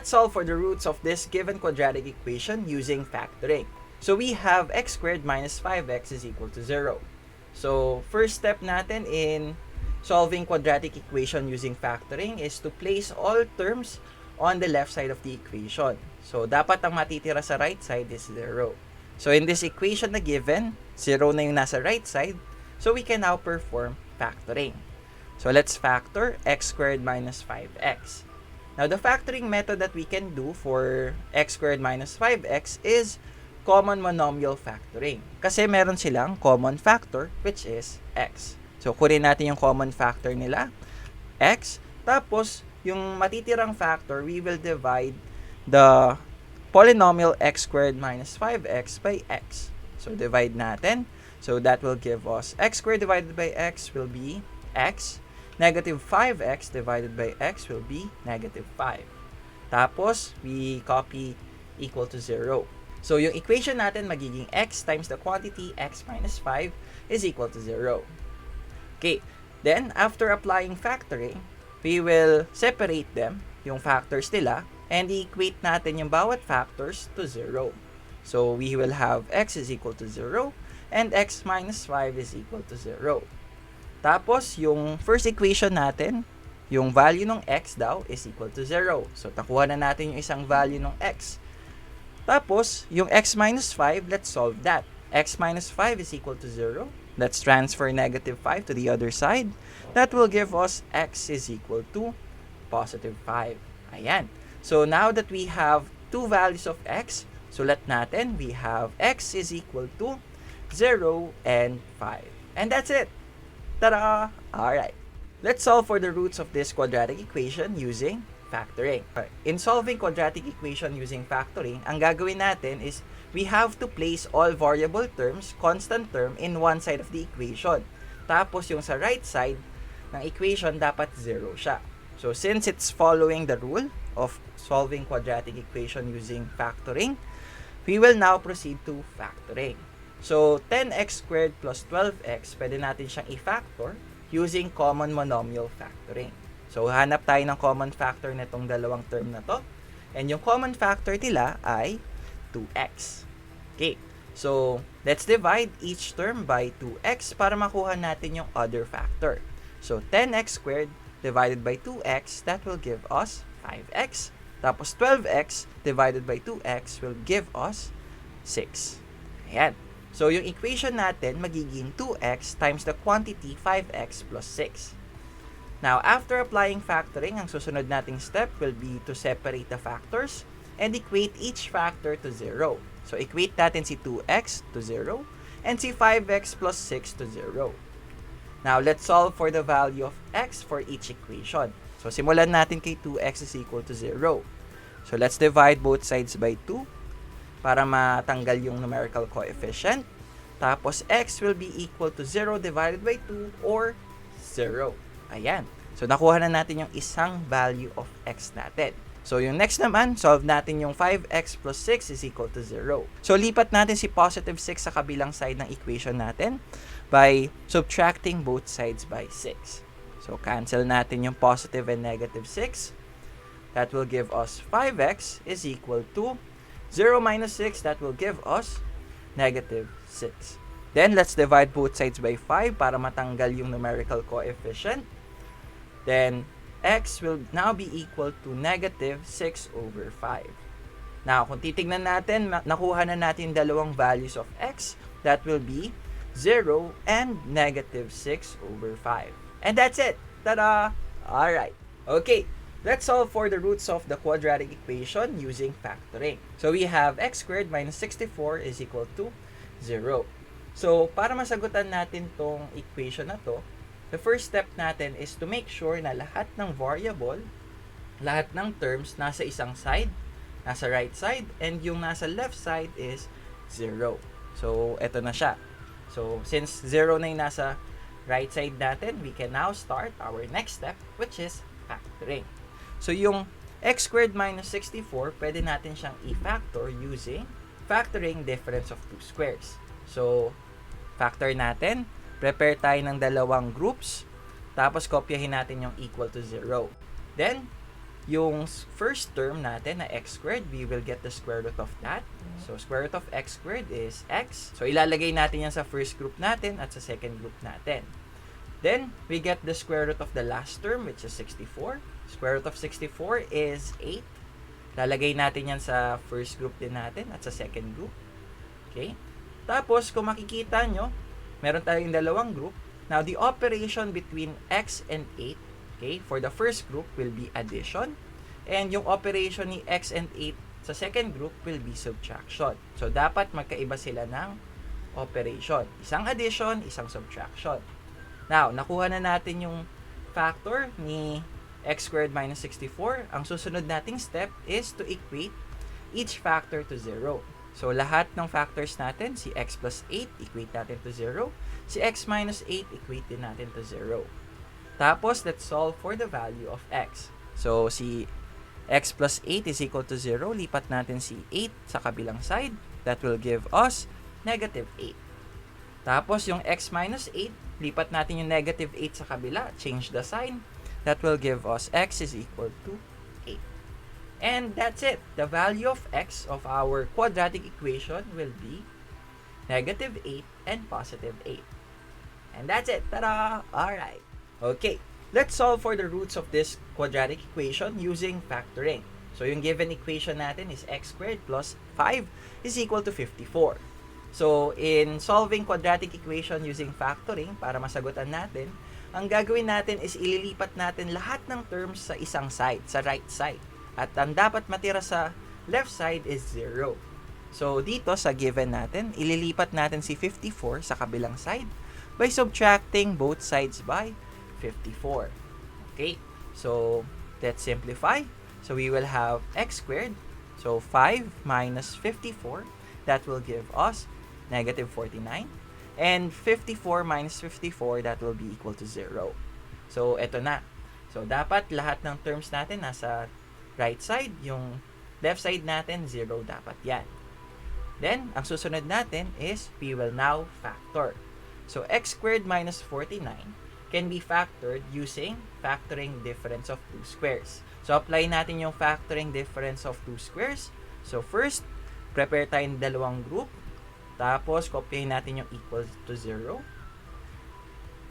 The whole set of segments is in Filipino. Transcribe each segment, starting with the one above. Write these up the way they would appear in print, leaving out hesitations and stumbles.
let's solve for the roots of this given quadratic equation using factoring. So we have x squared minus 5x is equal to 0. So first step natin in solving quadratic equation using factoring is to place all terms on the left side of the equation. So dapat ang matitira sa right side is 0. So in this equation na given, 0 na yung nasa right side. So we can now perform factoring. So let's factor x squared minus 5x. Now the factoring method that we can do for x squared minus 5x is common monomial factoring. Kasi meron silang common factor which is x. So kunin natin yung common factor nila, x. Tapos yung matitirang factor, we will divide the polynomial x squared minus 5x by x. So divide natin. So that will give us x squared divided by x will be x. Negative 5x divided by x will be negative 5. Tapos, we copy equal to 0. So, yung equation natin magiging x times the quantity x minus 5 is equal to 0. Okay, then after applying factoring, we will separate them, yung factors nila, and equate natin yung bawat factors to 0. So, we will have x is equal to 0 and x minus 5 is equal to 0. Tapos, yung first equation natin, yung value ng x daw is equal to 0. So, nakuha na natin yung isang value ng x. Tapos, yung x minus 5, let's solve that. X minus 5 is equal to 0. Let's transfer negative 5 to the other side. That will give us x is equal to positive 5. Ayan. So, now that we have two values of x, sulat natin, we have x is equal to 0 and 5. And that's it. Tada! Alright. Let's solve for the roots of this quadratic equation using factoring. In solving quadratic equation using factoring, ang gagawin natin is we have to place all variable terms, constant term, in one side of the equation. Tapos yung sa right side ng equation, dapat 0 siya. So since it's following the rule of solving quadratic equation using factoring, we will now proceed to factoring. So, 10x squared plus 12x, pwede natin siyang i-factor using common monomial factoring. So, hanap tayo ng common factor nitong dalawang term na to. And yung common factor nila ay 2x. Okay. So, let's divide each term by 2x para makuha natin yung other factor. So, 10x squared divided by 2x, that will give us 5x. Tapos, 12x divided by 2x will give us 6. Ayan. So, yung equation natin magiging 2x times the quantity 5x plus 6. Now, after applying factoring, ang susunod nating step will be to separate the factors and equate each factor to 0. So, equate natin si 2x to 0 and si 5x plus 6 to 0. Now, let's solve for the value of x for each equation. So, simulan natin kay 2x is equal to 0. So, let's divide both sides by 2. Para matanggal yung numerical coefficient. Tapos, x will be equal to 0 divided by 2 or 0. Ayan. So, nakuha na natin yung isang value of x natin. So, yung next naman, solve natin yung 5x plus 6 is equal to 0. So, lipat natin si positive 6 sa kabilang side ng equation natin by subtracting both sides by 6. So, cancel natin yung positive and negative 6. That will give us 5x is equal to 0 minus 6, that will give us negative 6. Then, let's divide both sides by 5 para matanggal yung numerical coefficient. Then, x will now be equal to negative 6 over 5. Now, kung titignan natin, nakuha na natin dalawang values of x. That will be 0 and negative 6 over 5. And that's it! Tada! Alright. Okay. Let's solve for the roots of the quadratic equation using factoring. So, we have x squared minus 64 is equal to 0. So, para masagutan natin tong equation na to, the first step natin is to make sure na lahat ng variable, lahat ng terms nasa isang side, nasa right side, and yung nasa left side is 0. So, eto na siya. So, since 0 na yung nasa right side natin, we can now start our next step, which is factoring. So, yung x squared minus 64, pwede natin siyang i-factor using factoring difference of two squares. So, factor natin, prepare tayo ng dalawang groups, tapos kopyahin natin yung equal to 0. Then, yung first term natin na x squared, we will get the square root of that. So, square root of x squared is x. So, ilalagay natin yan sa first group natin at sa second group natin. Then, we get the square root of the last term, which is 64. Square root of 64 is 8. Lalagay natin yan sa first group din natin at sa second group. Okay? Tapos, kung makikita nyo, meron tayong dalawang group. Now, the operation between x and 8, okay, for the first group will be addition. And yung operation ni x and 8 sa second group will be subtraction. So, dapat magkaiba sila ng operation. Isang addition, isang subtraction. Now, nakuha na natin yung factor ni x squared minus 64. Ang susunod nating step is to equate each factor to 0. So, lahat ng factors natin, si x plus 8, equate natin to 0. Si x minus 8, equate din natin to 0. Tapos, let's solve for the value of x. So, si x plus 8 is equal to 0. Lipat natin si 8 sa kabilang side. That will give us negative 8. Tapos, yung x minus 8, lipat natin yung negative 8 sa kabila. Change the sign. That will give us x is equal to 8. And that's it. The value of x of our quadratic equation will be negative 8 and positive 8. And that's it. Ta-da! Alright. Okay. Let's solve for the roots of this quadratic equation using factoring. So, yung given equation natin is x squared plus 5 is equal to 54. So, in solving quadratic equation using factoring, para masagutan natin, ang gagawin natin is ililipat natin lahat ng terms sa isang side, sa right side. At ang dapat matira sa left side is 0. So, dito sa given natin, ililipat natin si 54 sa kabilang side by subtracting both sides by 54. Okay? So, let's simplify. So, we will have x squared. So, 5 minus 54. That will give us negative 49. And 54 minus 54, that will be equal to 0. So, eto na. So, dapat lahat ng terms natin nasa right side. Yung left side natin, 0 dapat yan. Then, ang susunod natin is we will now factor. So, x squared minus 49 can be factored using factoring difference of two squares. So, apply natin yung factoring difference of two squares. So, first, prepare tayo ng dalawang group. Tapos, copyahin natin yung equals to 0.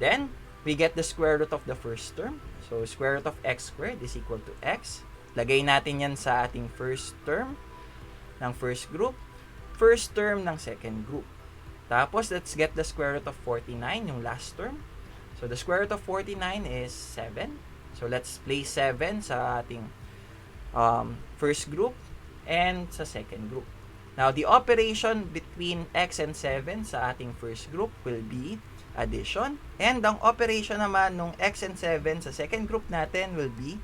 Then, we get the square root of the first term. So, square root of x squared is equal to x. Lagay natin yan sa ating first term ng first group. First term ng second group. Tapos, let's get the square root of 49, yung last term. So, the square root of 49 is 7. So, let's place 7 sa ating first group and sa second group. Now, the operation between x and 7 sa ating first group will be addition. And ang operation naman nung x and 7 sa second group natin will be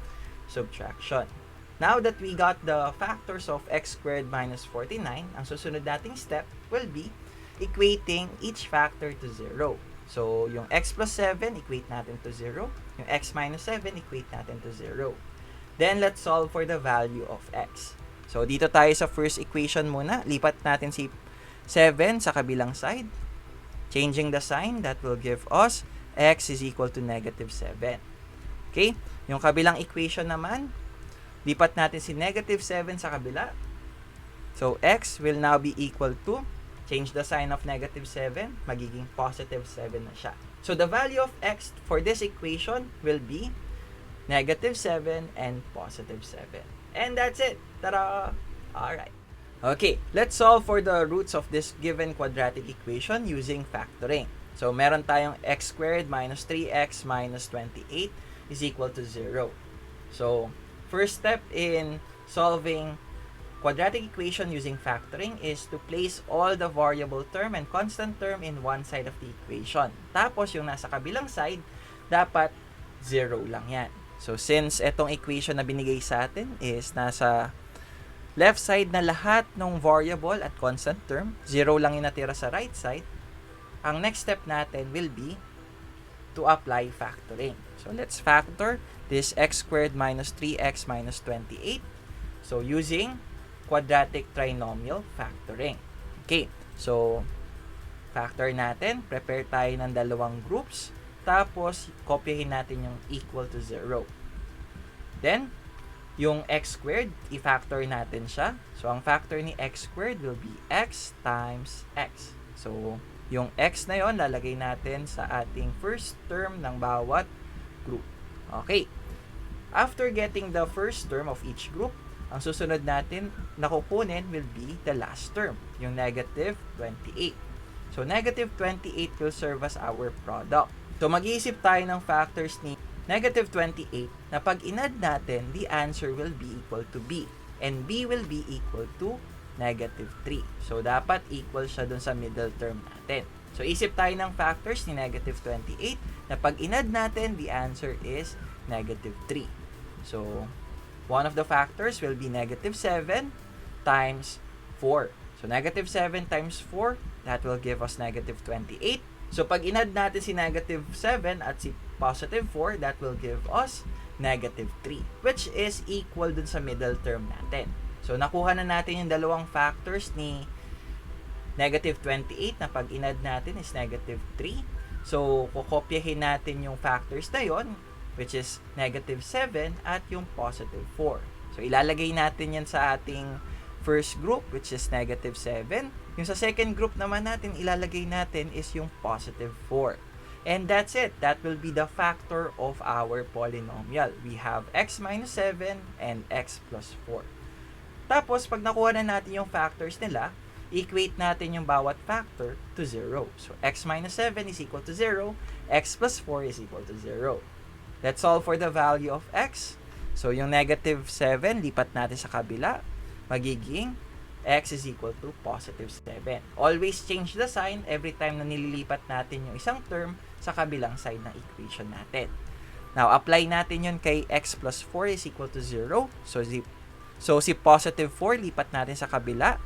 subtraction. Now that we got the factors of x squared minus 49, ang susunod nating step will be equating each factor to 0. So, yung x plus 7, equate natin to 0. Yung x minus 7, equate natin to 0. Then, let's solve for the value of x. So, dito tayo sa first equation muna. Lipat natin si 7 sa kabilang side. Changing the sign, that will give us x is equal to negative 7. Okay? Yung kabilang equation naman, lipat natin si negative 7 sa kabila. So, x will now be equal to, change the sign of negative 7, magiging positive 7 na siya. So, the value of x for this equation will be negative 7 and positive 7. And that's it. Ta-da! Alright. Okay, let's solve for the roots of this given quadratic equation using factoring. So, meron tayong x squared minus 3x minus 28 is equal to 0. So, first step in solving quadratic equation using factoring is to place all the variable term and constant term in one side of the equation. Tapos, yung nasa kabilang side, dapat 0 lang yan. So, since etong equation na binigay sa atin is nasa left side na lahat ng variable at constant term, 0 lang yung natira sa right side, ang next step natin will be to apply factoring. So, let's factor this x squared minus 3x minus 28. So, using quadratic trinomial factoring. Okay, so, factor natin, prepare tayo ng dalawang groups, tapos, kopyahin natin yung equal to 0. Then, yung x squared, i-factor natin siya. So, ang factor ni x squared will be x times x. So, yung x na yon lalagay natin sa ating first term ng bawat group. Okay. After getting the first term of each group, ang susunod natin na kukunin will be the last term, yung negative 28. So, negative 28 will serve as our product. So, mag-iisip tayo ng factors ni negative 28 na pag inad natin, the answer will be equal to b. And b will be equal to negative 3. So, dapat equal siya dun sa middle term natin. So, isip tayo ng factors ni negative 28 na pag inad natin, the answer is negative 3. So, one of the factors will be negative 7 times 4. So, negative 7 times 4, that will give us negative 28. So, pag inad natin si negative 7 at si positive 4, that will give us negative 3, which is equal dun sa middle term natin. So, nakuha na natin yung dalawang factors ni negative 28 na pag inad natin is negative 3. So, kukopyahin natin yung factors na yon, which is negative 7 at yung positive 4. So, ilalagay natin yan sa ating first group, which is negative 7. Yung sa second group naman natin, ilalagay natin is yung positive 4. And that's it. That will be the factor of our polynomial. We have x minus 7 and x plus 4. Tapos, pag nakuha na natin yung factors nila, equate natin yung bawat factor to 0. So, x minus 7 is equal to 0. X plus 4 is equal to 0. That's all for the value of x. So, yung negative 7, lipat natin sa kabila. Magiging x is equal to positive 7. Always change the sign every time na nililipat natin yung isang term sa kabilang side ng equation natin. Now, apply natin yun kay x plus 4 is equal to 0. So, si positive 4, lipat natin sa kabila.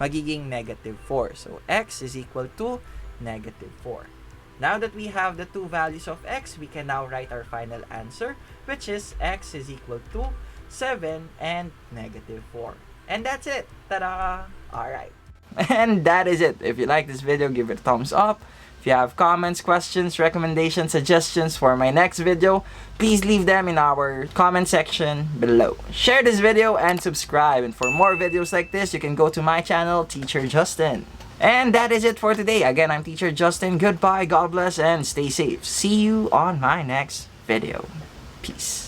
Magiging negative 4. So, x is equal to negative 4. Now that we have the two values of x, we can now write our final answer, which is x is equal to 7 and negative 4. And that's it. Ta-da! Alright. And that is it. If you like this video, give it a thumbs up. If you have comments, questions, recommendations, suggestions for my next video, please leave them in our comment section below. Share this video and subscribe. And for more videos like this, you can go to my channel, Teacher Justin. And that is it for today. Again, I'm Teacher Justin. Goodbye, God bless, and stay safe. See you on my next video. Peace.